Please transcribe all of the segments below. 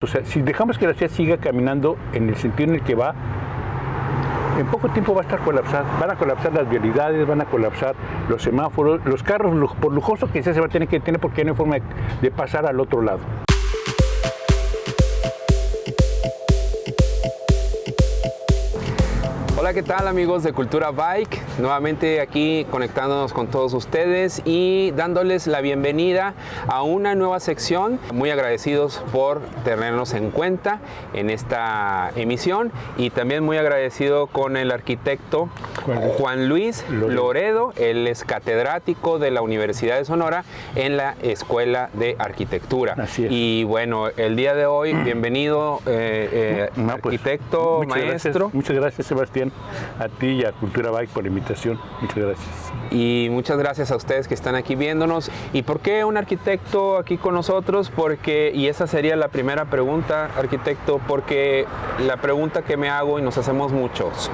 O sea, si dejamos que la ciudad siga caminando en el sentido en el que va, en poco tiempo va a estar colapsada. Van a colapsar las vialidades, van a colapsar los semáforos, los carros, por lujoso que sea, se va a tener que detener porque no hay forma de pasar al otro lado. Hola, ¿qué tal amigos de Cultura Bike? Nuevamente aquí conectándonos con todos ustedes y dándoles la bienvenida a una nueva sección. Muy agradecidos por tenernos en cuenta en esta emisión y también muy agradecido con el arquitecto Juan Luis Loredo. Él es catedrático de la Universidad de Sonora en la Escuela de Arquitectura. Así es. Y bueno, el día de hoy, bienvenido arquitecto, maestro. Muchas gracias, Sebastián, a ti y a Cultura Bike por la invitación. Muchas gracias. Y muchas gracias a ustedes que están aquí viéndonos. ¿Y por qué un arquitecto aquí con nosotros? Porque, y esa sería la primera pregunta, arquitecto, porque la pregunta que me hago y nos hacemos muchos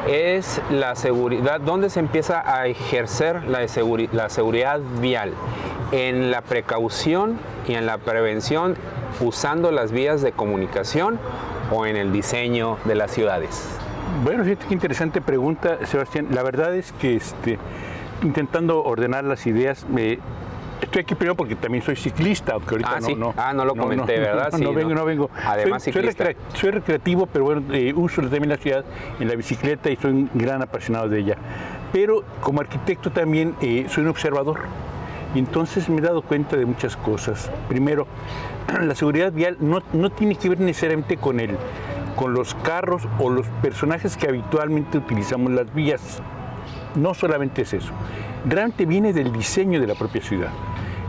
es la seguridad. ¿Dónde se empieza a ejercer la seguridad vial? ¿En la precaución y en la prevención usando las vías de comunicación o en el diseño de las ciudades? Bueno, fíjate qué interesante pregunta, Sebastián. La verdad es que intentando ordenar las ideas, estoy aquí primero porque también soy ciclista, aunque ahorita no lo comenté, ¿verdad? No vengo. Además, ciclista. Soy recreativo, pero bueno, uso también la ciudad en la bicicleta y soy un gran apasionado de ella. Pero como arquitecto también soy un observador. Y entonces me he dado cuenta de muchas cosas. Primero, la seguridad vial no tiene que ver necesariamente con los carros o los personajes que habitualmente utilizamos las vías. No solamente es eso. Realmente viene del diseño de la propia ciudad.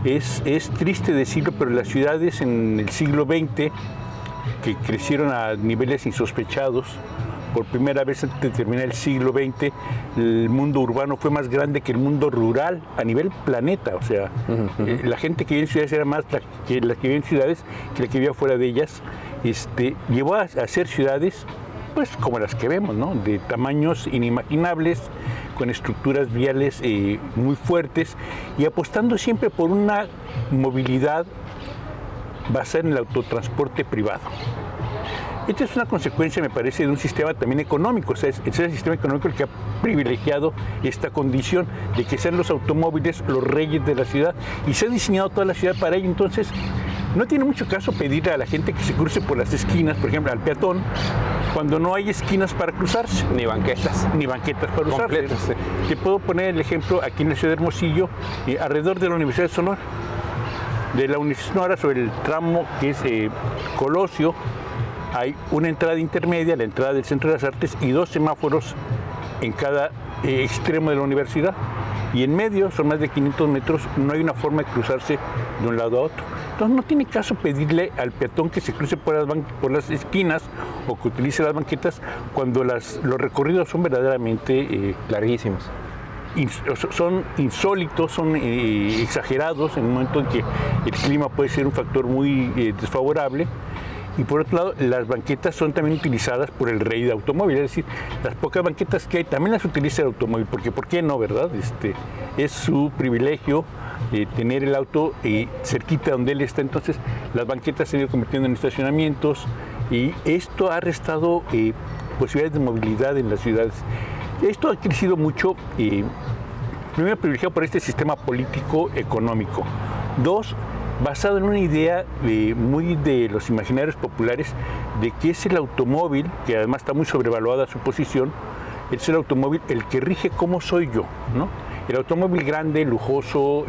Es triste decirlo, pero las ciudades en el siglo XX, que crecieron a niveles insospechados, por primera vez antes de terminar el siglo XX, el mundo urbano fue más grande que el mundo rural a nivel planeta. O sea, la gente que vivía en ciudades era más la que vivía en ciudades que la que vivía fuera de ellas. Llevó a ser ciudades, pues como las que vemos, ¿no? De tamaños inimaginables, con estructuras viales muy fuertes y apostando siempre por una movilidad basada en el autotransporte privado. Esta es una consecuencia, me parece, de un sistema también económico. O sea, es el sistema económico el que ha privilegiado esta condición de que sean los automóviles los reyes de la ciudad y se ha diseñado toda la ciudad para ello. Entonces, no tiene mucho caso pedirle a la gente que se cruce por las esquinas, por ejemplo, al peatón, cuando no hay esquinas para cruzarse. Ni banquetas. Ni banquetas para usarse. Sí. Te puedo poner el ejemplo aquí en la ciudad de Hermosillo, alrededor de la Universidad de Sonora. De la Universidad de Sonora, sobre el tramo que es Colosio, hay una entrada intermedia, la entrada del Centro de las Artes y 2 semáforos en cada extremo de la universidad. Y en medio, son más de 500 metros, no hay una forma de cruzarse de un lado a otro. Entonces no tiene caso pedirle al peatón que se cruce por las esquinas o que utilice las banquetas cuando los recorridos son verdaderamente larguísimos. Son insólitos, son exagerados en un momento en que el clima puede ser un factor muy desfavorable. Y por otro lado, las banquetas son también utilizadas por el rey de automóvil, es decir, las pocas banquetas que hay también las utiliza el automóvil, porque ¿por qué no, verdad? Es su privilegio tener el auto cerquita donde él está. Entonces las banquetas se han ido convirtiendo en estacionamientos y esto ha restado posibilidades de movilidad en las ciudades. Esto ha crecido mucho, primero privilegiado por este sistema político-económico. 2, basado en una idea muy de los imaginarios populares de que es el automóvil, que además está muy sobrevaluada su posición, es el automóvil el que rige cómo soy yo, ¿no? El automóvil grande, lujoso,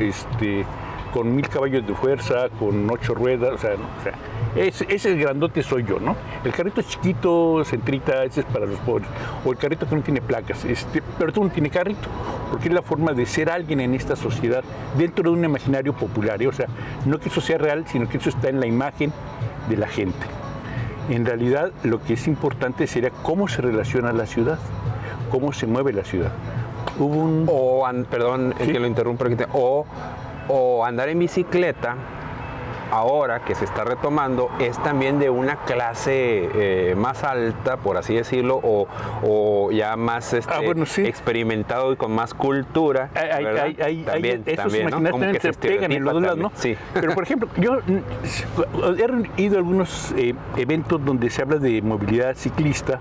con 1000 caballos de fuerza, con 8 ruedas, ese grandote soy yo, ¿no? El carrito chiquito, centrita, ese es para los pobres. O el carrito que no tiene placas, pero tú no tiene carrito, porque es la forma de ser alguien en esta sociedad, dentro de un imaginario popular. O sea, no que eso sea real, sino que eso está en la imagen de la gente. En realidad, lo que es importante sería cómo se relaciona la ciudad, cómo se mueve la ciudad. Perdón, ¿sí? Que lo interrumpa, o andar en bicicleta ahora que se está retomando es también de una clase más alta, por así decirlo, o ya más bueno, sí, experimentado y con más cultura. Esos imaginarios se pegan en los dos lados, ¿no? Sí. Pero, por ejemplo, yo he ido a algunos eventos donde se habla de movilidad ciclista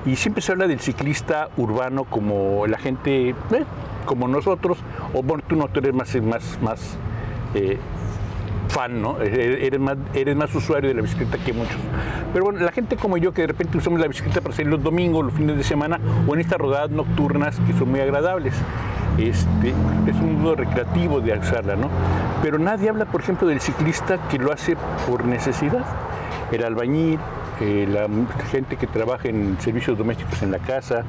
y siempre se habla del ciclista urbano como la gente, como nosotros, o bueno, tú no, tú eres más fan, ¿no? Eres más usuario de la bicicleta que muchos. Pero bueno, la gente como yo que de repente usamos la bicicleta para salir los domingos, los fines de semana o en estas rodadas nocturnas que son muy agradables. Es un modo recreativo de usarla, ¿no? Pero nadie habla, por ejemplo, del ciclista que lo hace por necesidad. El albañil, la gente que trabaja en servicios domésticos en la casa,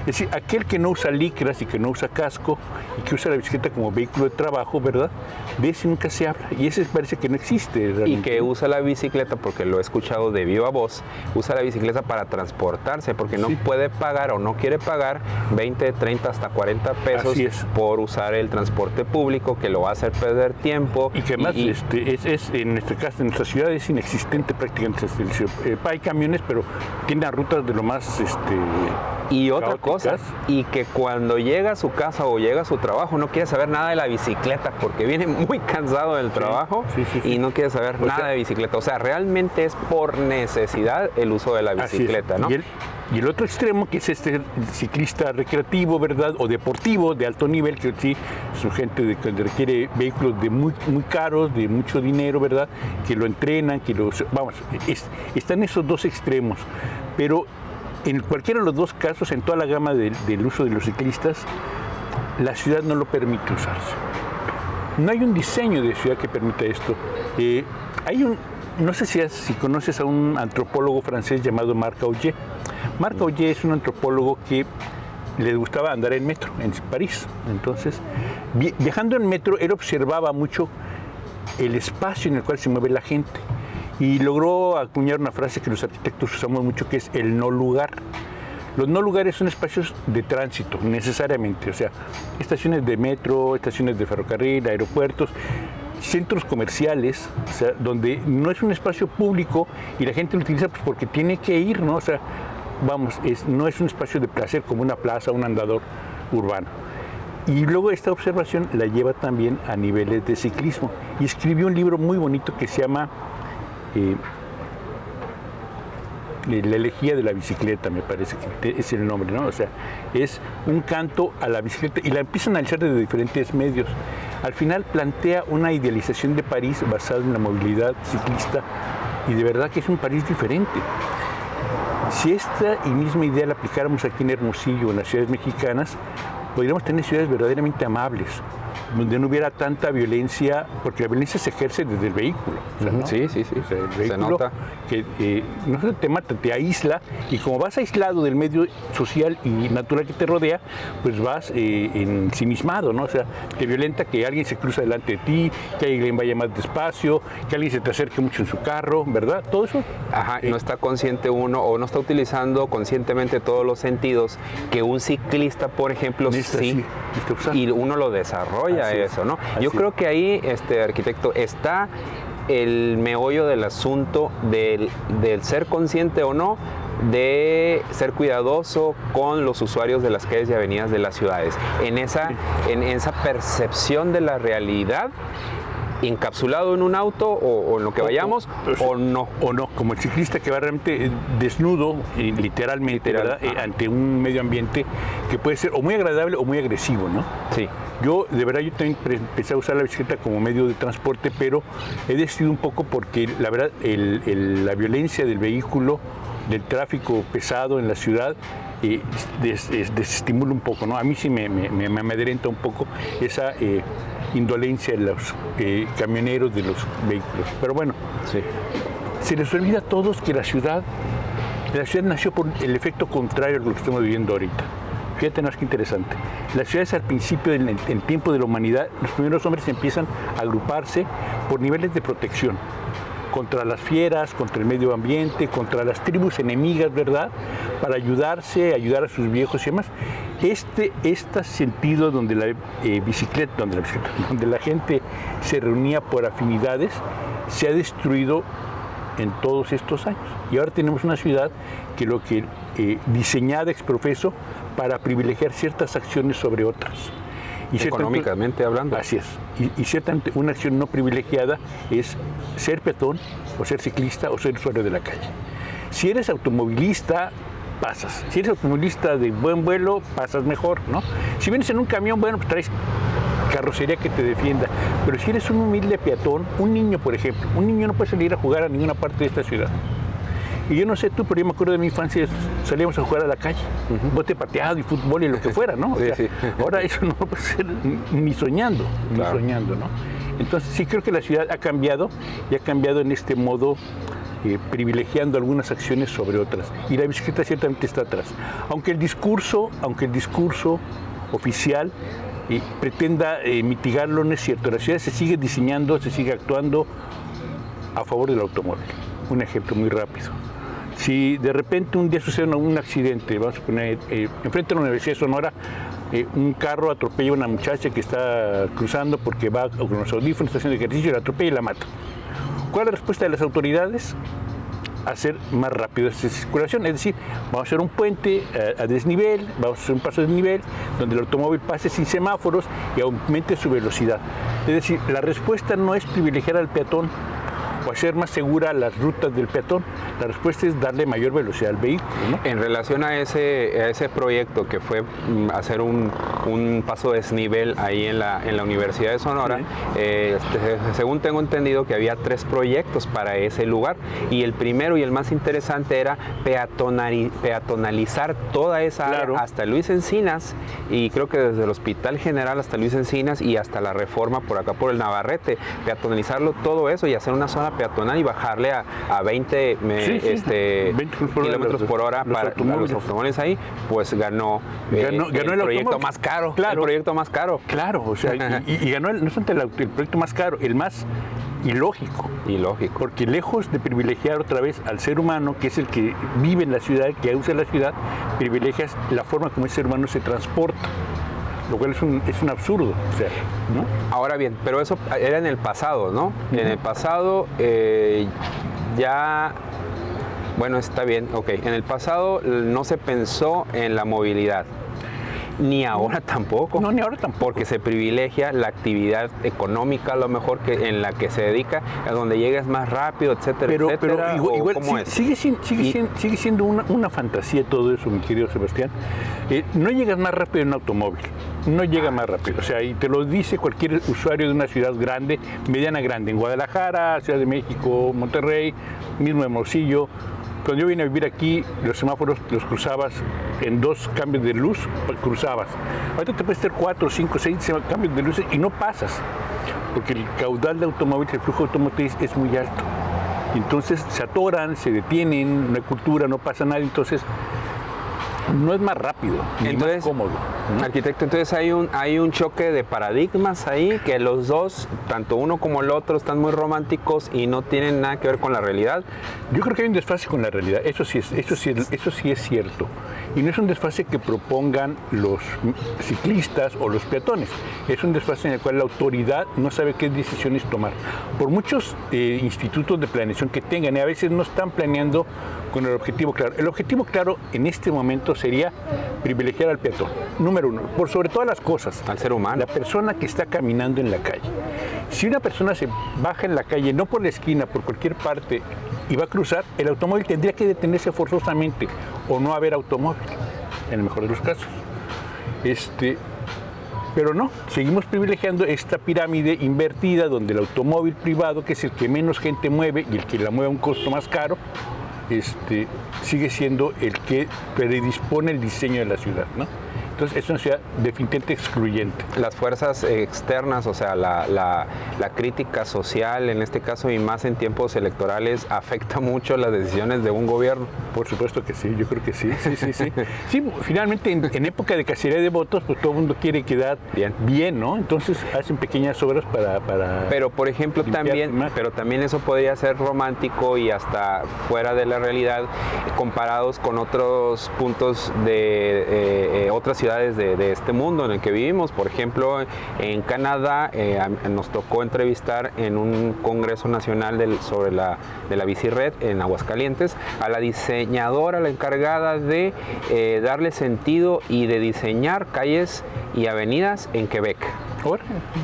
es decir, aquel que no usa licras y que no usa casco y que usa la bicicleta como vehículo de trabajo, ¿verdad? De ese nunca se habla y ese parece que no existe realmente. Y que usa la bicicleta, porque lo he escuchado de viva voz, usa la bicicleta para transportarse, porque no puede pagar o no quiere pagar 20, 30, hasta 40 pesos por usar el transporte público, que lo va a hacer perder tiempo. Y que además en nuestro caso, en nuestra ciudad es inexistente prácticamente el servicio. Hay camiones, pero tienen rutas de lo más y otra caóticas. cosa, y que cuando llega a su casa o llega a su trabajo no quiere saber nada de la bicicleta porque viene muy cansado del trabajo y no quiere saber nada de bicicleta. O sea, realmente es por necesidad el uso de la bicicleta, ¿no? Y el otro extremo, que es este ciclista recreativo, ¿verdad? O deportivo, de alto nivel, que sí, son gente que requiere vehículos de muy caros, de mucho dinero, ¿verdad? Que lo entrenan, están esos dos extremos. Pero en cualquiera de los dos casos, en toda la gama del uso de los ciclistas, la ciudad no lo permite usarse. No hay un diseño de ciudad que permita esto. No sé si conoces a un antropólogo francés llamado Marc Augé. Marc Augé es un antropólogo que le gustaba andar en metro, en París. Entonces, viajando en metro, él observaba mucho el espacio en el cual se mueve la gente y logró acuñar una frase que los arquitectos usamos mucho, que es el no lugar. Los no lugares son espacios de tránsito, necesariamente, o sea, estaciones de metro, estaciones de ferrocarril, aeropuertos, centros comerciales, o sea, donde no es un espacio público y la gente lo utiliza pues porque tiene que ir, ¿no? O sea, no es un espacio de placer como una plaza, un andador urbano. Y luego esta observación la lleva también a niveles de ciclismo y escribió un libro muy bonito que se llama La elegía de la bicicleta, me parece que es el nombre, ¿no? O sea, es un canto a la bicicleta y la empieza a analizar desde diferentes medios. Al final plantea una idealización de París basada en la movilidad ciclista y de verdad que es un París diferente. Si esta misma idea la aplicáramos aquí en Hermosillo, en las ciudades mexicanas, podríamos tener ciudades verdaderamente amables, donde no hubiera tanta violencia, porque la violencia se ejerce desde el vehículo. O sea, ¿no? Sí. O sea, el vehículo se nota. Que no solo te mata, te aísla, y como vas aislado del medio social y natural que te rodea, pues vas ensimismado, ¿no? O sea, te violenta que alguien se cruza delante de ti, que alguien vaya más despacio, que alguien se te acerque mucho en su carro, ¿verdad? Todo eso. Ajá, no está consciente uno o no está utilizando conscientemente todos los sentidos que un ciclista, por ejemplo, y uno lo desarrolla eso, ¿no? Yo creo que ahí, arquitecto, está el meollo del asunto del ser consciente o no, de ser cuidadoso con los usuarios de las calles y avenidas de las ciudades, en esa percepción de la realidad, encapsulado en un auto o en lo que vayamos, o no. O no, como el ciclista que va realmente desnudo, literalmente, ¿verdad? Ante un medio ambiente que puede ser o muy agradable o muy agresivo, ¿no? Sí. Yo también empecé a usar la bicicleta como medio de transporte, pero he decidido un poco porque, la verdad, la violencia del vehículo, del tráfico pesado en la ciudad, desestimula un poco, ¿no? A mí sí me amedrenta un poco esa indolencia de los camioneros, de los vehículos. Pero bueno, se les olvida a todos que la ciudad nació por el efecto contrario a lo que estamos viviendo ahorita. Fíjate, no es que interesante. Las ciudades al principio, en tiempo de la humanidad, los primeros hombres empiezan a agruparse por niveles de protección. Contra las fieras, contra el medio ambiente, contra las tribus enemigas, ¿verdad? Para ayudar a sus viejos y demás. Este sentido donde la gente se reunía por afinidades, se ha destruido en todos estos años. Y ahora tenemos una ciudad que diseñada ex profeso para privilegiar ciertas acciones sobre otras. Y económicamente hablando. Así es. Y ciertamente una acción no privilegiada es ser peatón, o ser ciclista, o ser usuario de la calle. Si eres automovilista, pasas. Si eres automovilista de buen vuelo, pasas mejor, ¿no? Si vienes en un camión, bueno, pues traes carrocería que te defienda. Pero si eres un humilde peatón, un niño, por ejemplo, un niño no puede salir a jugar a ninguna parte de esta ciudad. Y yo no sé tú, pero yo me acuerdo de mi infancia, salíamos a jugar a la calle, bote pateado y fútbol y lo que fuera, ¿no? O sea, sí. Ahora eso no puede ser ni soñando, claro. Ni soñando, ¿no? Entonces sí creo que la ciudad ha cambiado y ha cambiado en este modo, privilegiando algunas acciones sobre otras. Y la bicicleta ciertamente está atrás. Aunque el discurso oficial pretenda mitigarlo, no es cierto. La ciudad se sigue diseñando, se sigue actuando a favor del automóvil. Un ejemplo muy rápido. Si de repente un día sucede un accidente, vamos a poner, enfrente de la Universidad de Sonora, un carro atropella a una muchacha que está cruzando porque va con los audífonos, está haciendo ejercicio, la atropella y la mata. ¿Cuál es la respuesta de las autoridades? Hacer más rápido esa circulación, es decir, vamos a hacer un puente a desnivel, vamos a hacer un paso de desnivel donde el automóvil pase sin semáforos y aumente su velocidad. Es decir, la respuesta no es privilegiar al peatón o hacer más segura las rutas del peatón, la respuesta es darle mayor velocidad al vehículo, ¿no? En relación a ese proyecto que fue hacer un paso de desnivel ahí en la Universidad de Sonora, sí. Según tengo entendido que había 3 proyectos para ese lugar, y el primero y el más interesante era peatonalizar toda esa área, claro, hasta Luis Encinas, y creo que desde el Hospital General hasta Luis Encinas y hasta la Reforma por acá por el Navarrete, peatonalizarlo todo eso y hacer una zona peatonal y bajarle a 20 kilómetros por hora para los automóviles ahí, pues ganó el proyecto más caro. Claro, el proyecto más caro. Claro, o sea, y ganó no solamente el proyecto más caro, el más ilógico. Ilógico. Porque lejos de privilegiar otra vez al ser humano, que es el que vive en la ciudad, que usa la ciudad, privilegias la forma como ese ser humano se transporta. Lo cual es un absurdo, o sea, ¿no? Ahora bien, pero eso era en el pasado, ¿no? Uh-huh. En el pasado ya, bueno, está bien, ok. En el pasado no se pensó en la movilidad. Ni ahora tampoco. No, ni ahora tampoco. Porque se privilegia la actividad económica, a lo mejor, que en la que se dedica, a donde llegues más rápido, etcétera, etcétera. Pero igual ¿cómo es? Sigue siendo una fantasía todo eso, mi querido Sebastián. No llegas más rápido en un automóvil. No llega más rápido. O sea, y te lo dice cualquier usuario de una ciudad grande, mediana grande. En Guadalajara, Ciudad de México, Monterrey, mismo Hermosillo. Cuando yo vine a vivir aquí, los semáforos los cruzabas en 2 cambios de luz, cruzabas. Ahorita te puedes hacer 4, 5, 6 cambios de luces y no pasas, porque el caudal de automóviles, el flujo automotriz es muy alto. Entonces se atoran, se detienen, no hay cultura, no pasa nada, entonces no es más rápido, ni más cómodo. Arquitecto, entonces hay un choque de paradigmas ahí, que los dos, tanto uno como el otro, están muy románticos y no tienen nada que ver con la realidad. Yo creo que hay un desfase con la realidad, eso sí es cierto. Y no es un desfase que propongan los ciclistas o los peatones, es un desfase en el cual la autoridad no sabe qué decisiones tomar. Por muchos institutos de planeación que tengan, y a veces no están planeando con el objetivo claro. El objetivo claro en este momento sería privilegiar al peatón, número 1, por sobre todas las cosas. Al ser humano. La persona que está caminando en la calle. Si una persona se baja en la calle, no por la esquina, por cualquier parte, y va a cruzar, el automóvil tendría que detenerse forzosamente, o no haber automóvil, en el mejor de los casos. Pero no, seguimos privilegiando esta pirámide invertida donde el automóvil privado, que es el que menos gente mueve y el que la mueve a un costo más caro, sigue siendo el que predispone el diseño de la ciudad, ¿no? Entonces es una ciudad definitivamente excluyente. Las fuerzas externas, o sea, la crítica social, en este caso y más en tiempos electorales, afecta mucho las decisiones de un gobierno. Por supuesto que sí, yo creo que sí. Sí, finalmente en época de cacería de votos, pues todo el mundo quiere quedar bien, ¿no? Entonces hacen pequeñas obras para Pero por ejemplo también eso podría ser romántico y hasta fuera de la realidad, comparados con otros puntos de otras ciudades ciudades de este mundo en el que vivimos. Por ejemplo, en Canadá nos tocó entrevistar en un congreso nacional de la Bicired en Aguascalientes a la diseñadora, la encargada de darle sentido y de diseñar calles y avenidas en Quebec.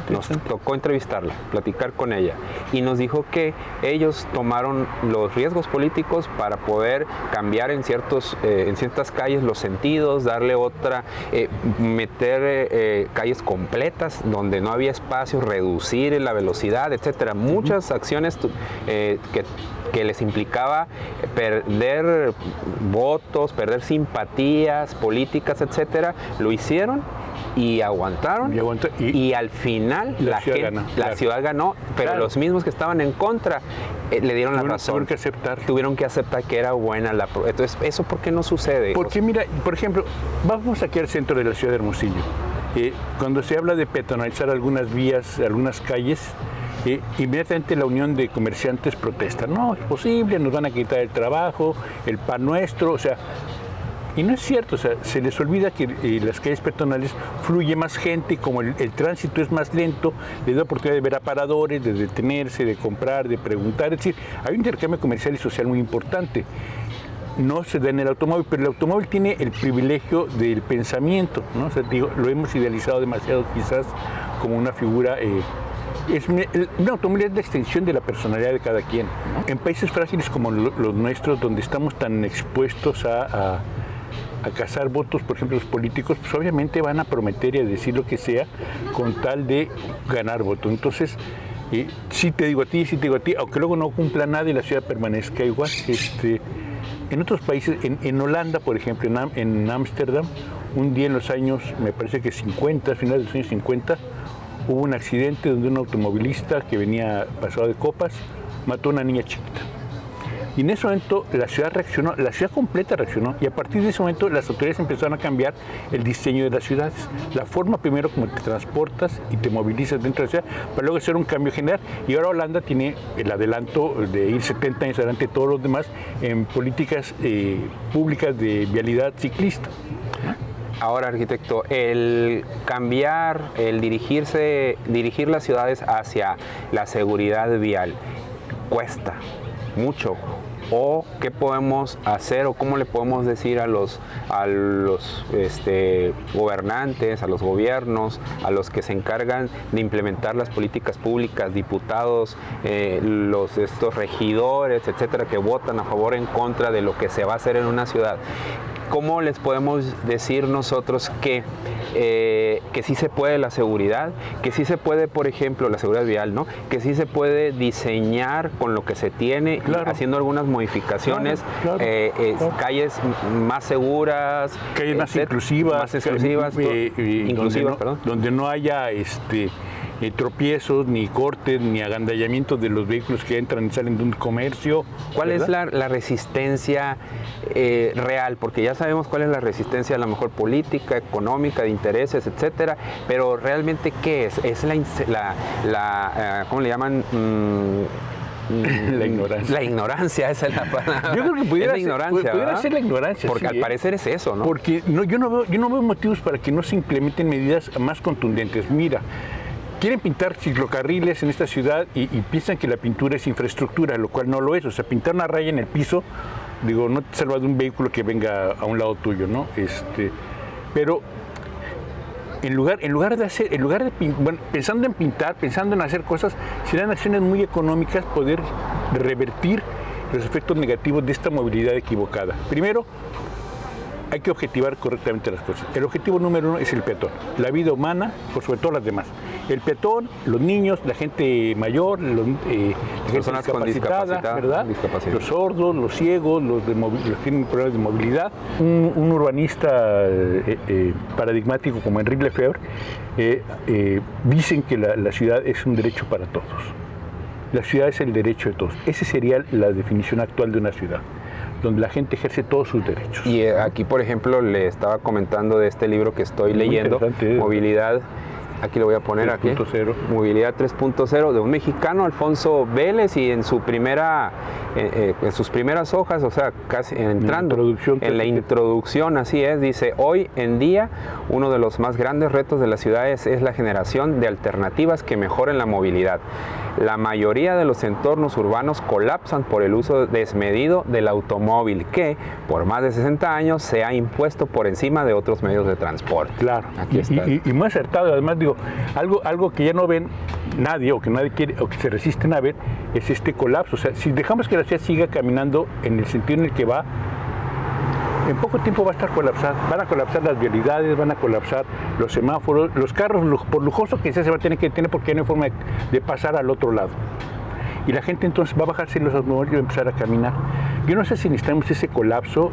Nos tocó entrevistarla, platicar con ella, y nos dijo que ellos tomaron los riesgos políticos para poder cambiar en ciertas calles los sentidos, darle otra, meter calles completas donde no había espacio, reducir la velocidad, etcétera. Muchas acciones que les implicaba perder votos, perder simpatías políticas, etcétera, lo hicieron y aguantaron, y al final la ciudad ganó, pero claro, los mismos que estaban en contra le dieron la razón. Tuvieron que aceptar que era buena entonces, ¿eso por qué no sucede? Porque mira, por ejemplo, vamos aquí al centro de la ciudad de Hermosillo. Cuando se habla de peatonalizar algunas vías, algunas calles, inmediatamente la Unión de Comerciantes protesta. No, es posible, nos van a quitar el trabajo, el pan nuestro, o sea. Y no es cierto, o sea, se les olvida que las calles peatonales fluye más gente y como el tránsito es más lento, les da oportunidad de ver aparadores, de detenerse, de comprar, de preguntar. Es decir, hay un intercambio comercial y social muy importante. No se da en el automóvil, pero el automóvil tiene el privilegio del pensamiento, ¿no? O sea, digo, lo hemos idealizado demasiado quizás como una figura. Un automóvil es la extensión de la personalidad de cada quien, ¿no? En países frágiles como los nuestros, donde estamos tan expuestos a cazar votos, por ejemplo, los políticos, pues obviamente van a prometer y a decir lo que sea con tal de ganar votos. Entonces, sí te digo a ti, aunque luego no cumpla nada y la ciudad permanezca igual. En otros países, en Holanda, por ejemplo, en Ámsterdam, un día en los años, me parece que 50, finales de los años 50, hubo un accidente donde un automovilista que venía pasado de copas mató a una niña chiquita. Y en ese momento la ciudad reaccionó, la ciudad completa reaccionó, y a partir de ese momento las autoridades empezaron a cambiar el diseño de las ciudades. La forma primero como te transportas y te movilizas dentro de la ciudad, para luego hacer un cambio general. Y ahora Holanda tiene el adelanto de ir 70 años adelante de todos los demás en políticas públicas de vialidad ciclista. Ahora, arquitecto, el cambiar, el dirigir las ciudades hacia la seguridad vial, cuesta mucho. ¿O qué podemos hacer o cómo le podemos decir a los gobernantes, a los gobiernos, a los que se encargan de implementar las políticas públicas, diputados, estos regidores, etcétera, que votan a favor o en contra de lo que se va a hacer en una ciudad? ¿Cómo les podemos decir nosotros que sí se puede la seguridad, que sí se puede, por ejemplo, la seguridad vial, ¿no? Que sí se puede diseñar con lo que se tiene, claro, haciendo algunas modificaciones, claro. Calles más seguras, calles más inclusivas, donde no haya tropiezos, ni cortes, ni agandallamientos de los vehículos que entran y salen de un comercio. ¿Cuál es la resistencia real? Porque ya sabemos cuál es la resistencia, a lo mejor política, económica, de intereses, etcétera, pero realmente ¿qué es? ¿Es ¿cómo le llaman? La ignorancia. La ignorancia, esa es la palabra. Yo creo que pudiera ser la ignorancia. Porque al parecer es eso, ¿no? Porque yo no veo motivos para que no se implementen medidas más contundentes. Mira, quieren pintar ciclocarriles en esta ciudad y piensan que la pintura es infraestructura, lo cual no lo es. O sea, pintar una raya en el piso, digo, no te salva de un vehículo que venga a un lado tuyo, ¿no? Pero en lugar de pensando en pintar, pensando en hacer cosas, serán acciones muy económicas poder revertir los efectos negativos de esta movilidad equivocada. Primero, hay que objetivar correctamente las cosas. El objetivo número uno es el peatón, la vida humana, por sobre todo las demás. El peatón, los niños, la gente mayor, la gente discapacitada, ¿verdad? Los sordos, los ciegos, los que tienen problemas de movilidad. Un urbanista paradigmático como Henri Lefebvre dicen que la ciudad es un derecho para todos. La ciudad es el derecho de todos. Esa sería la definición actual de una ciudad, donde la gente ejerce todos sus derechos. Y aquí, por ejemplo, le estaba comentando de este libro que estoy leyendo, Movilidad Aquí lo voy a poner 3.0. Movilidad 3.0 de un mexicano, Alfonso Vélez, y en sus primeras hojas, o sea, casi entrando en la introducción, así es, dice: hoy en día uno de los más grandes retos de las ciudades es la generación de alternativas que mejoren la movilidad. La mayoría de los entornos urbanos colapsan por el uso desmedido del automóvil, que por más de 60 años se ha impuesto por encima de otros medios de transporte. Claro, aquí está. Y muy acertado. Además, digo, algo que ya no ven nadie, o que nadie quiere, o que se resisten a ver, es este colapso. O sea, si dejamos que la ciudad siga caminando en el sentido en el que va, en poco tiempo va a estar colapsada. Van a colapsar las vialidades, van a colapsar los semáforos, los carros, por lujoso que sea, se va a tener que detener porque no hay forma de pasar al otro lado. Y la gente entonces va a bajarse los automóviles y va a empezar a caminar. Yo no sé si necesitamos ese colapso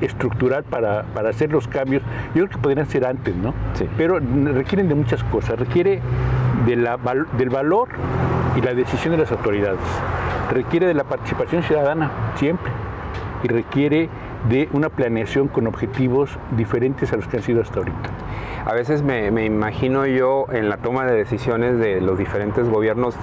estructural para hacer los cambios. Yo creo que podrían ser antes, ¿no? Sí. Pero requieren de muchas cosas. Requiere del valor y la decisión de las autoridades. Requiere de la participación ciudadana, siempre. Y requiere de una planeación con objetivos diferentes a los que han sido hasta ahorita. A veces me imagino yo en la toma de decisiones de los diferentes gobiernos,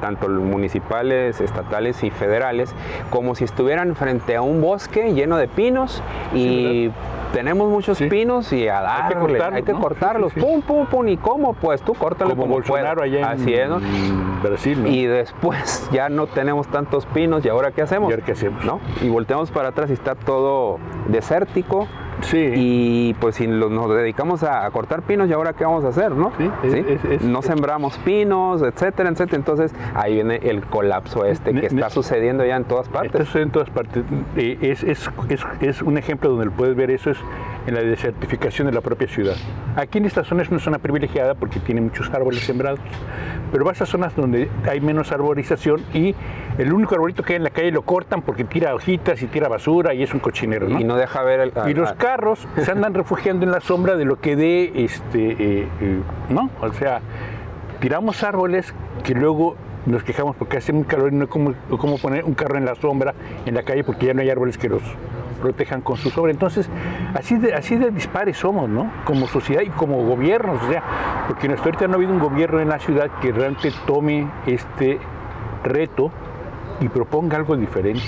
tanto municipales, estatales y federales, como si estuvieran frente a un bosque lleno de pinos y tenemos muchos pinos y a darle, hay que cortarlos, Sí, sí. pum, pum, pum, ¿y cómo? Pues tú córtalo como Bolsonaro puedas. allá Así es, ¿no? en Brasil, ¿no? Y después ya no tenemos tantos pinos, ¿y ahora qué hacemos? ¿Y ahora qué hacemos? ¿No? Y volteamos para atrás y está todo desértico. Sí. Y pues si nos dedicamos a cortar pinos, ¿y ahora qué vamos a hacer, no? Sí, No sembramos pinos, etcétera, etcétera. Entonces ahí viene el colapso que está sucediendo ya en todas partes. Está sucediendo en todas partes. Es un ejemplo donde lo puedes ver, eso es en la desertificación de la propia ciudad. Aquí en esta zona es una zona privilegiada porque tiene muchos árboles sembrados, pero vas a zonas donde hay menos arborización y el único arbolito que hay en la calle lo cortan porque tira hojitas y tira basura y es un cochinero, ¿no? Y no deja ver y los carros se andan refugiando en la sombra de lo que dé, ¿no? O sea, tiramos árboles que luego nos quejamos porque hace muy calor y no hay cómo poner un carro en la sombra, en la calle, porque ya no hay árboles que los protejan con su sombra. Entonces, así de dispares somos, ¿no? Como sociedad y como gobiernos, o sea, porque hasta ahorita no ha habido un gobierno en la ciudad que realmente tome este reto y proponga algo diferente.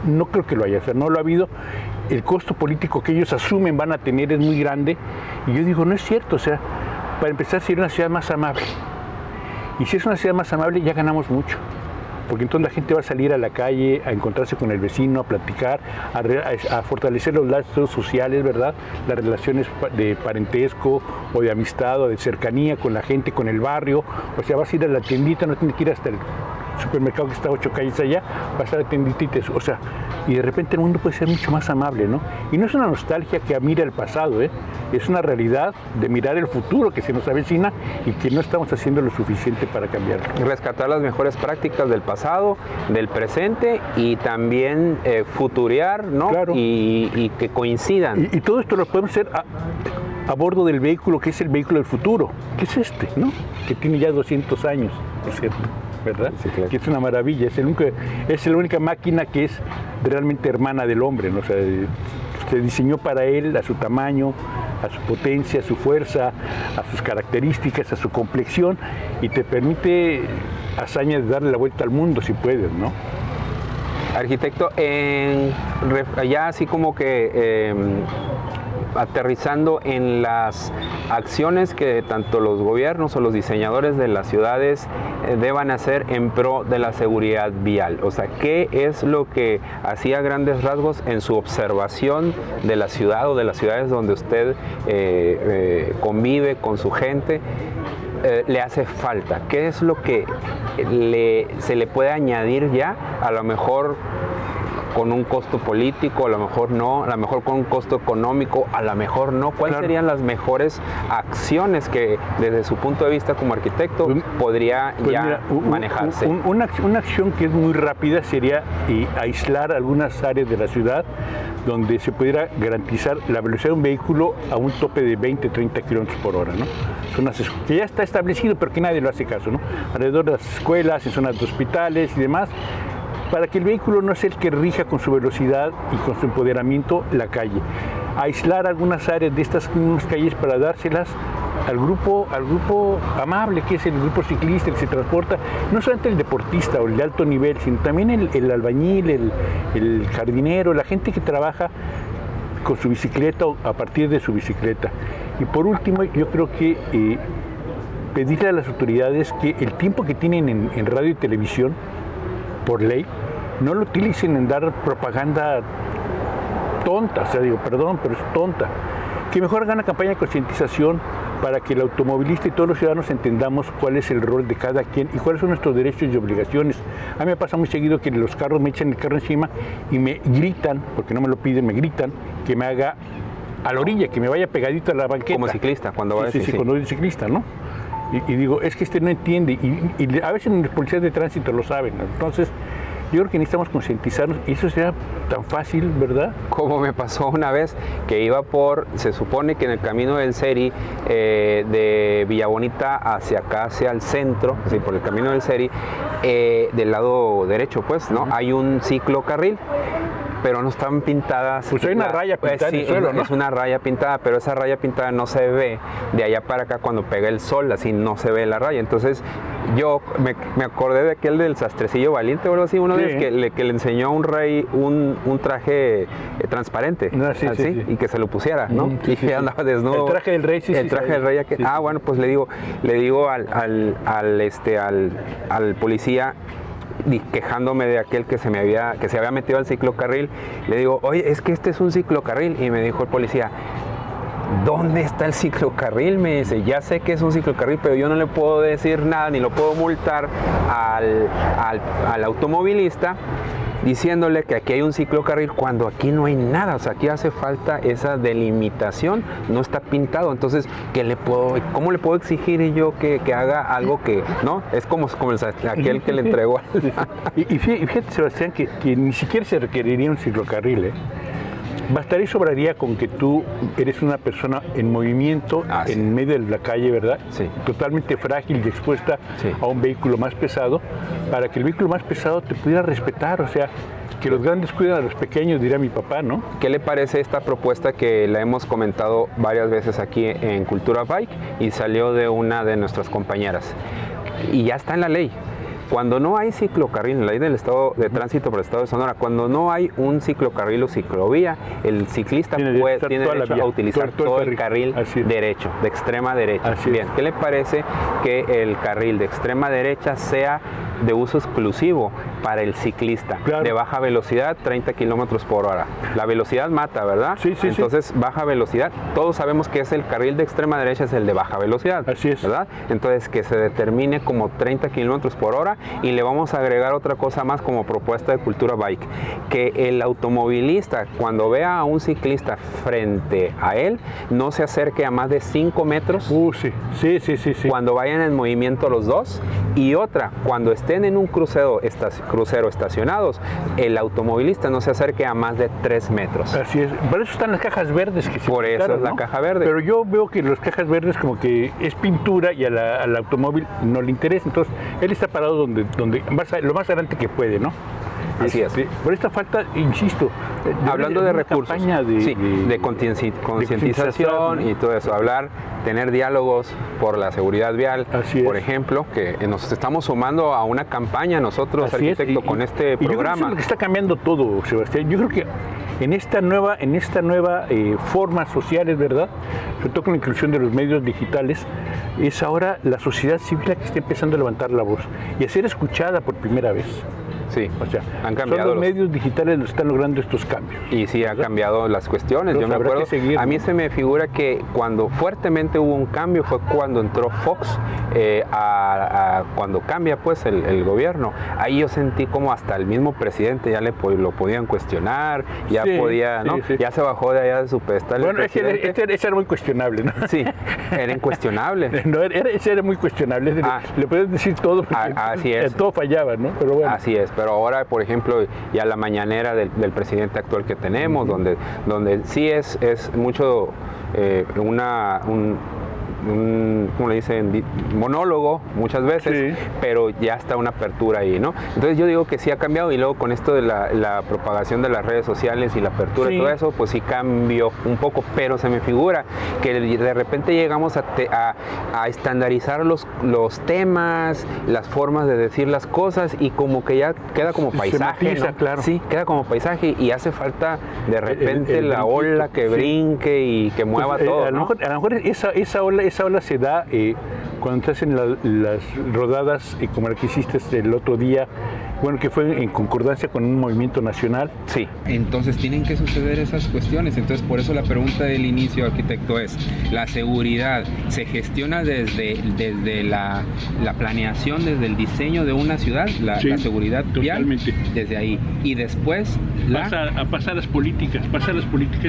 No creo que lo haya, o sea, no lo ha habido. El costo político que ellos asumen van a tener es muy grande y yo digo, no es cierto, o sea, para empezar sería una ciudad más amable. Y si es una ciudad más amable ya ganamos mucho, porque entonces la gente va a salir a la calle a encontrarse con el vecino, a platicar, a fortalecer los lazos sociales, ¿verdad? Las relaciones de parentesco o de amistad o de cercanía con la gente, con el barrio. O sea, vas a ir a la tiendita, no tienes que ir hasta el supermercado que está 8 calles allá, vas a estar a la tiendita, o sea, y de repente el mundo puede ser mucho más amable, ¿no? Y no es una nostalgia que mira el pasado, es una realidad de mirar el futuro que se nos avecina y que no estamos haciendo lo suficiente para cambiarlo. Rescatar las mejores prácticas del pasado, del presente y también futurear, ¿no? Claro. Y que coincidan. Y todo esto lo podemos hacer a bordo del vehículo que es el vehículo del futuro, que es este, ¿no? Que tiene ya 200 años, por cierto, ¿verdad? Sí, claro. Que es una maravilla, es la única máquina que es realmente hermana del hombre, ¿no? O sea, se diseñó para él, a su tamaño, a su potencia, a su fuerza, a sus características, a su complexión, y te permite hazañas de darle la vuelta al mundo si puedes, ¿no? Arquitecto, ya así como que aterrizando en las acciones que tanto los gobiernos o los diseñadores de las ciudades deban hacer en pro de la seguridad vial. O sea, ¿qué es lo que hacía grandes rasgos en su observación de la ciudad o de las ciudades donde usted convive con su gente? Le hace falta? ¿Qué es lo que se le puede añadir ya? A lo mejor con un costo político, a lo mejor no, a lo mejor con un costo económico, a lo mejor no. ¿Cuáles serían las mejores acciones que desde su punto de vista como arquitecto podría manejarse? Una acción que es muy rápida sería aislar algunas áreas de la ciudad donde se pudiera garantizar la velocidad de un vehículo a un tope de 20, 30 kilómetros por hora, ¿no? Que ya está establecido, pero que nadie lo hace caso, ¿no? Alrededor de las escuelas, en zonas de hospitales y demás, para que el vehículo no sea el que rija con su velocidad y con su empoderamiento la calle. Aislar algunas áreas de estas mismas calles para dárselas al grupo amable, que es el grupo ciclista, el que se transporta, no solamente el deportista o el de alto nivel, sino también el albañil, el jardinero, la gente que trabaja con su bicicleta o a partir de su bicicleta. Y por último, yo creo que pedirle a las autoridades que el tiempo que tienen en radio y televisión, por ley, no lo utilicen en dar propaganda tonta, o sea, digo, perdón, pero es tonta. Que mejor hagan una campaña de concientización para que el automovilista y todos los ciudadanos entendamos cuál es el rol de cada quien y cuáles son nuestros derechos y obligaciones. A mí me pasa muy seguido que los carros me echan el carro encima y me gritan, porque no me lo piden, me gritan, que me haga a la orilla, que me vaya pegadito a la banqueta. Como ciclista, cuando va a decir, sí, cuando voy ciclista, ¿no? Y digo, es que no entiende, y a veces los policías de tránsito lo saben, ¿no? Entonces, yo creo que necesitamos concientizarnos, y eso será tan fácil, ¿verdad? Como me pasó una vez que iba se supone que en el camino del Seri, de Villabonita hacia acá, hacia el centro, sí, por el camino del Seri, del lado derecho, pues, ¿no? Hay un ciclocarril, pero no están pintadas. Pues hay una raya pintada en el suelo, ¿no? Es una raya pintada, pero esa raya pintada no se ve de allá para acá cuando pega el sol, así no se ve la raya. Entonces yo me acordé de aquel del sastrecillo valiente o algo así, uno de ellos que le enseñó a un rey un traje transparente, así, y que se lo pusiera, ¿no? Y que andaba desnudo. El traje del rey, el traje del rey. Bueno, pues le digo al policía, quejándome de aquel que se había metido al ciclocarril, le digo, oye, es que este es un ciclocarril, y me dijo el policía, ¿dónde está el ciclocarril? Me dice, ya sé que es un ciclocarril, pero yo no le puedo decir nada, ni lo puedo multar al automovilista diciéndole que aquí hay un ciclocarril cuando aquí no hay nada. O sea, aquí hace falta esa delimitación, no está pintado. Entonces, ¿cómo le puedo exigir yo que haga algo que, no? Es como aquel que le entregó. Y fíjate, Sebastián, que ni siquiera se requeriría un ciclocarril, ¿eh? Bastaría y sobraría con que tú eres una persona en movimiento, en medio de la calle, ¿verdad? Sí. Totalmente frágil y expuesta a un vehículo más pesado, para que el vehículo más pesado te pudiera respetar, o sea, que los grandes cuidan a los pequeños, diría mi papá, ¿no? ¿Qué le parece esta propuesta que la hemos comentado varias veces aquí en Cultura Bike y salió de una de nuestras compañeras? Y ya está en la ley. Cuando no hay ciclocarril, en la ley del Estado de Tránsito por el Estado de Sonora, cuando no hay un ciclocarril o ciclovía, el ciclista tiene derecho a utilizar todo el carril derecho, de extrema derecha. Bien, ¿qué le parece que el carril de extrema derecha sea de uso exclusivo para el ciclista? Claro. De baja velocidad, 30 kilómetros por hora. La velocidad mata, ¿verdad? Sí. Entonces, baja velocidad, todos sabemos que es el carril de extrema derecha, es el de baja velocidad. Así es. ¿Verdad? Entonces, que se determine como 30 kilómetros por hora, y le vamos a agregar otra cosa más como propuesta de Cultura Bike, que el automovilista, cuando vea a un ciclista frente a él, no se acerque a más de 5 metros. Sí. Cuando vayan en movimiento los dos. Y otra, cuando estén en un crucero estacionados, el automovilista no se acerque a más de 3 metros. Así es. Por eso están las cajas verdes que se Por eso es la caja verde. Pero yo veo que las cajas verdes como que es pintura y al automóvil no le interesa. Entonces, él está parado lo más adelante que puede, ¿no? Así es. Por esta falta, insisto, hablando de recursos, de concientización y todo eso, tener diálogos por la seguridad vial, por ejemplo, que nos estamos sumando a una campaña nosotros, arquitecto, con este programa. Yo creo que es lo que está cambiando todo, Sebastián. Yo creo que en esta nueva formas sociales, ¿verdad? Sobre todo con la inclusión de los medios digitales, es ahora la sociedad civil la que está empezando a levantar la voz y a ser escuchada por primera vez. Sí, o sea, han cambiado. Son los medios digitales los que están logrando estos cambios. Y sí, ¿verdad? Ha cambiado las cuestiones. Yo me acuerdo, a mí se me figura que cuando fuertemente hubo un cambio fue cuando entró Fox, cuando cambia pues el gobierno. Ahí yo sentí como hasta el mismo presidente ya lo podían cuestionar, ya se bajó de allá de su pedestal. Bueno, ese era muy cuestionable, ¿no? Sí, era incuestionable. No, ese era muy cuestionable. Le puedes decir todo porque así es. Todo fallaba, ¿no? Pero bueno. Así es. Pero ahora, por ejemplo, ya la mañanera del presidente actual que tenemos, donde sí es mucho ¿cómo le dicen? Monólogo muchas veces, pero ya está una apertura ahí, ¿no? Entonces yo digo que sí ha cambiado, y luego con esto de la propagación de las redes sociales y la apertura y todo eso, pues sí cambió un poco, pero se me figura que de repente llegamos a estandarizar los temas, las formas de decir las cosas, y como que ya queda como paisaje, matiza, ¿no? Claro. Sí, queda como paisaje, y hace falta de repente la ola que brinque y que mueva todo, a lo mejor esa ola se da cuando te hacen las rodadas como la que hiciste el otro día, bueno, que fue en concordancia con un movimiento nacional. Sí. Entonces tienen que suceder esas cuestiones. Entonces por eso la pregunta del inicio, arquitecto, es: ¿la seguridad se gestiona desde la planeación, desde el diseño de una ciudad, la seguridad vial? Desde ahí. Y después pasar las políticas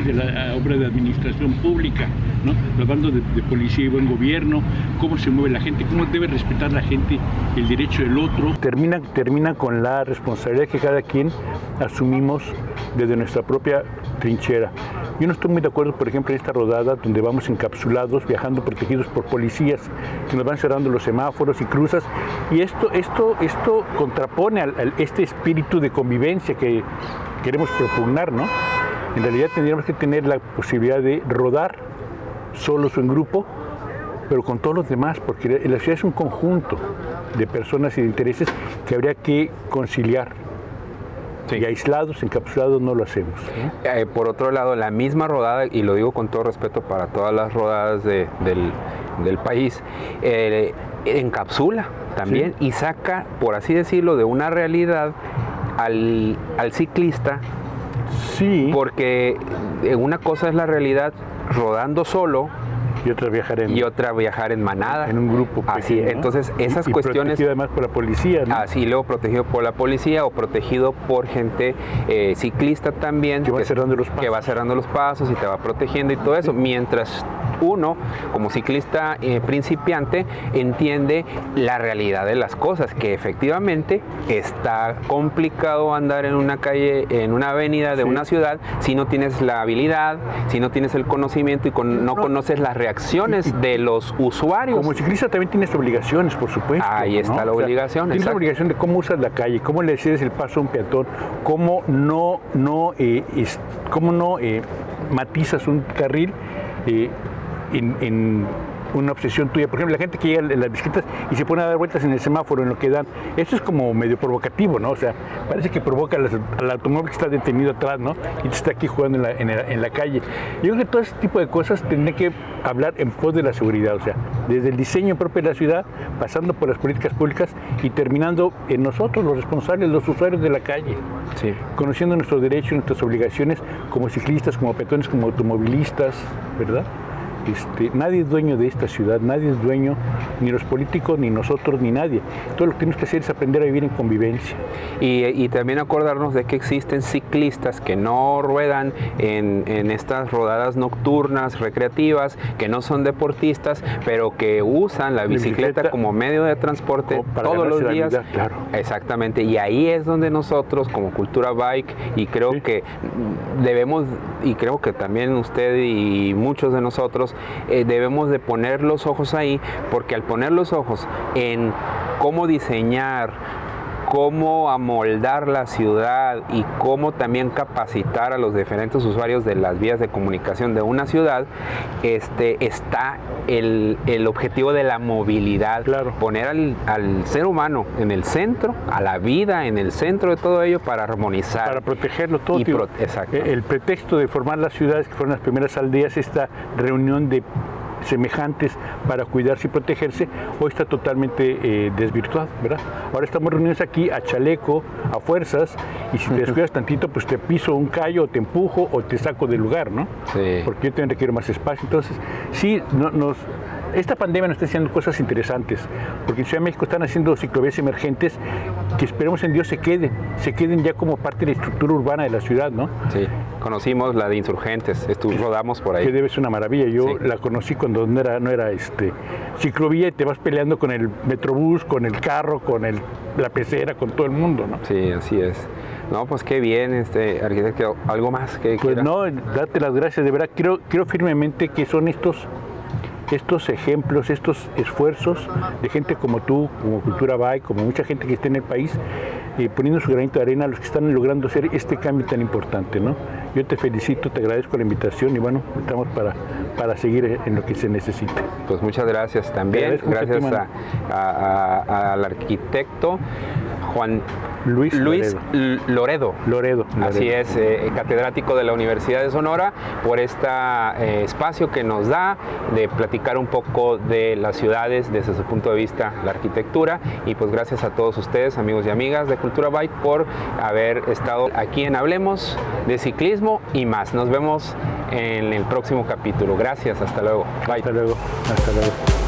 de la obra de administración pública, ¿no? Hablando de policía y buen gobierno, cómo se mueve la gente, cómo debe respetar la gente el derecho del otro. Termina con la responsabilidad que cada quien asumimos desde nuestra propia trinchera. Yo no estoy muy de acuerdo, por ejemplo, en esta rodada donde vamos encapsulados, viajando protegidos por policías que nos van cerrando los semáforos y cruzas, y esto contrapone a este espíritu de convivencia que queremos propugnar, ¿no? En realidad tendríamos que tener la posibilidad de rodar solos o en grupo, pero con todos los demás, porque la ciudad es un conjunto de personas y de intereses que habría que conciliar. Sí. Y aislados, encapsulados, no lo hacemos, ¿no? Por otro lado, la misma rodada, y lo digo con todo respeto para todas las rodadas del país, encapsula también, y saca, por así decirlo, de una realidad al ciclista. Sí. Porque una cosa es la realidad rodando solo, y otra viajar en manada, en un grupo pequeño, así, ¿no? Entonces esas cuestiones, protegido además por la policía, ¿no? Así, luego protegido por la policía o protegido por gente ciclista también, que va cerrando los pasos y te va protegiendo y todo eso, mientras uno como ciclista principiante entiende la realidad de las cosas, que efectivamente está complicado andar en una calle, en una avenida de una ciudad, si no tienes la habilidad, si no tienes el conocimiento y no conoces las reacciones de los usuarios. Como ciclista también tienes obligaciones, por supuesto. Ahí está, ¿no? La obligación. Tienes la obligación de cómo usas la calle, cómo le cedes el paso a un peatón, cómo no matizas un carril en una obsesión tuya. Por ejemplo, la gente que llega en las bicicletas y se pone a dar vueltas en el semáforo en lo que dan, esto es como medio provocativo, ¿no? O sea, parece que provoca al automóvil que está detenido atrás, ¿no? Y te está aquí jugando en la calle. Yo creo que todo ese tipo de cosas tendría que hablar en pos de la seguridad, o sea, desde el diseño propio de la ciudad, pasando por las políticas públicas y terminando en nosotros, los responsables, los usuarios de la calle, sí, conociendo nuestros derechos, nuestras obligaciones como ciclistas, como peatones, como automovilistas, ¿verdad? Nadie es dueño de esta ciudad, nadie es dueño, ni los políticos, ni nosotros, ni nadie. Todo lo que tenemos que hacer es aprender a vivir en convivencia. Y también acordarnos de que existen ciclistas que no ruedan en estas rodadas nocturnas, recreativas, que no son deportistas, pero que usan la bicicleta como medio de transporte todos los días. Vida, claro. Exactamente, y ahí es donde nosotros como Cultura Bike, y creo que debemos, y creo que también usted y muchos de nosotros, debemos de poner los ojos ahí, porque al poner los ojos en cómo diseñar, cómo amoldar la ciudad y cómo también capacitar a los diferentes usuarios de las vías de comunicación de una ciudad, está el objetivo de la movilidad. Claro. Poner al ser humano en el centro, a la vida en el centro de todo ello, para armonizar. Para protegerlo todo. Exacto. El pretexto de formar las ciudades, que fueron las primeras aldeas, esta reunión de semejantes para cuidarse y protegerse, hoy está totalmente desvirtuado, ¿verdad? Ahora estamos reunidos aquí a chaleco, a fuerzas, y si te descuidas tantito, pues te piso un callo, o te empujo, o te saco del lugar, ¿no? Sí. Porque yo también requiero más espacio. Entonces, sí, esta pandemia nos está haciendo cosas interesantes, porque en Ciudad de México están haciendo ciclovías emergentes que esperemos en Dios se queden ya como parte de la estructura urbana de la ciudad, ¿no? Sí, conocimos la de Insurgentes, rodamos por ahí. Que debe ser una maravilla. Yo sí, la conocí cuando no era ciclovía, y te vas peleando con el metrobús, con el carro, con la pecera, con todo el mundo, ¿no? Sí, así es. No, pues qué bien, arquitecto. ¿Algo más que Pues quiera? no, date las gracias, de verdad. Creo firmemente que son estos estos ejemplos, estos esfuerzos de gente como tú, como Cultura Bike, como mucha gente que está en el país, poniendo su granito de arena, los que están logrando hacer este cambio tan importante, ¿no? Yo te felicito, te agradezco la invitación y bueno, estamos para seguir en lo que se necesite. Pues muchas gracias también, gracias al arquitecto Juan Luis Loredo. Así es, catedrático de la Universidad de Sonora, por este espacio que nos da de platicar un poco de las ciudades desde su punto de vista, la arquitectura, y pues gracias a todos ustedes, amigos y amigas de Cultura Bike, por haber estado aquí en Hablemos de Ciclismo y más. Nos vemos en el próximo capítulo. Gracias, hasta luego. Bye. Hasta luego. Hasta luego.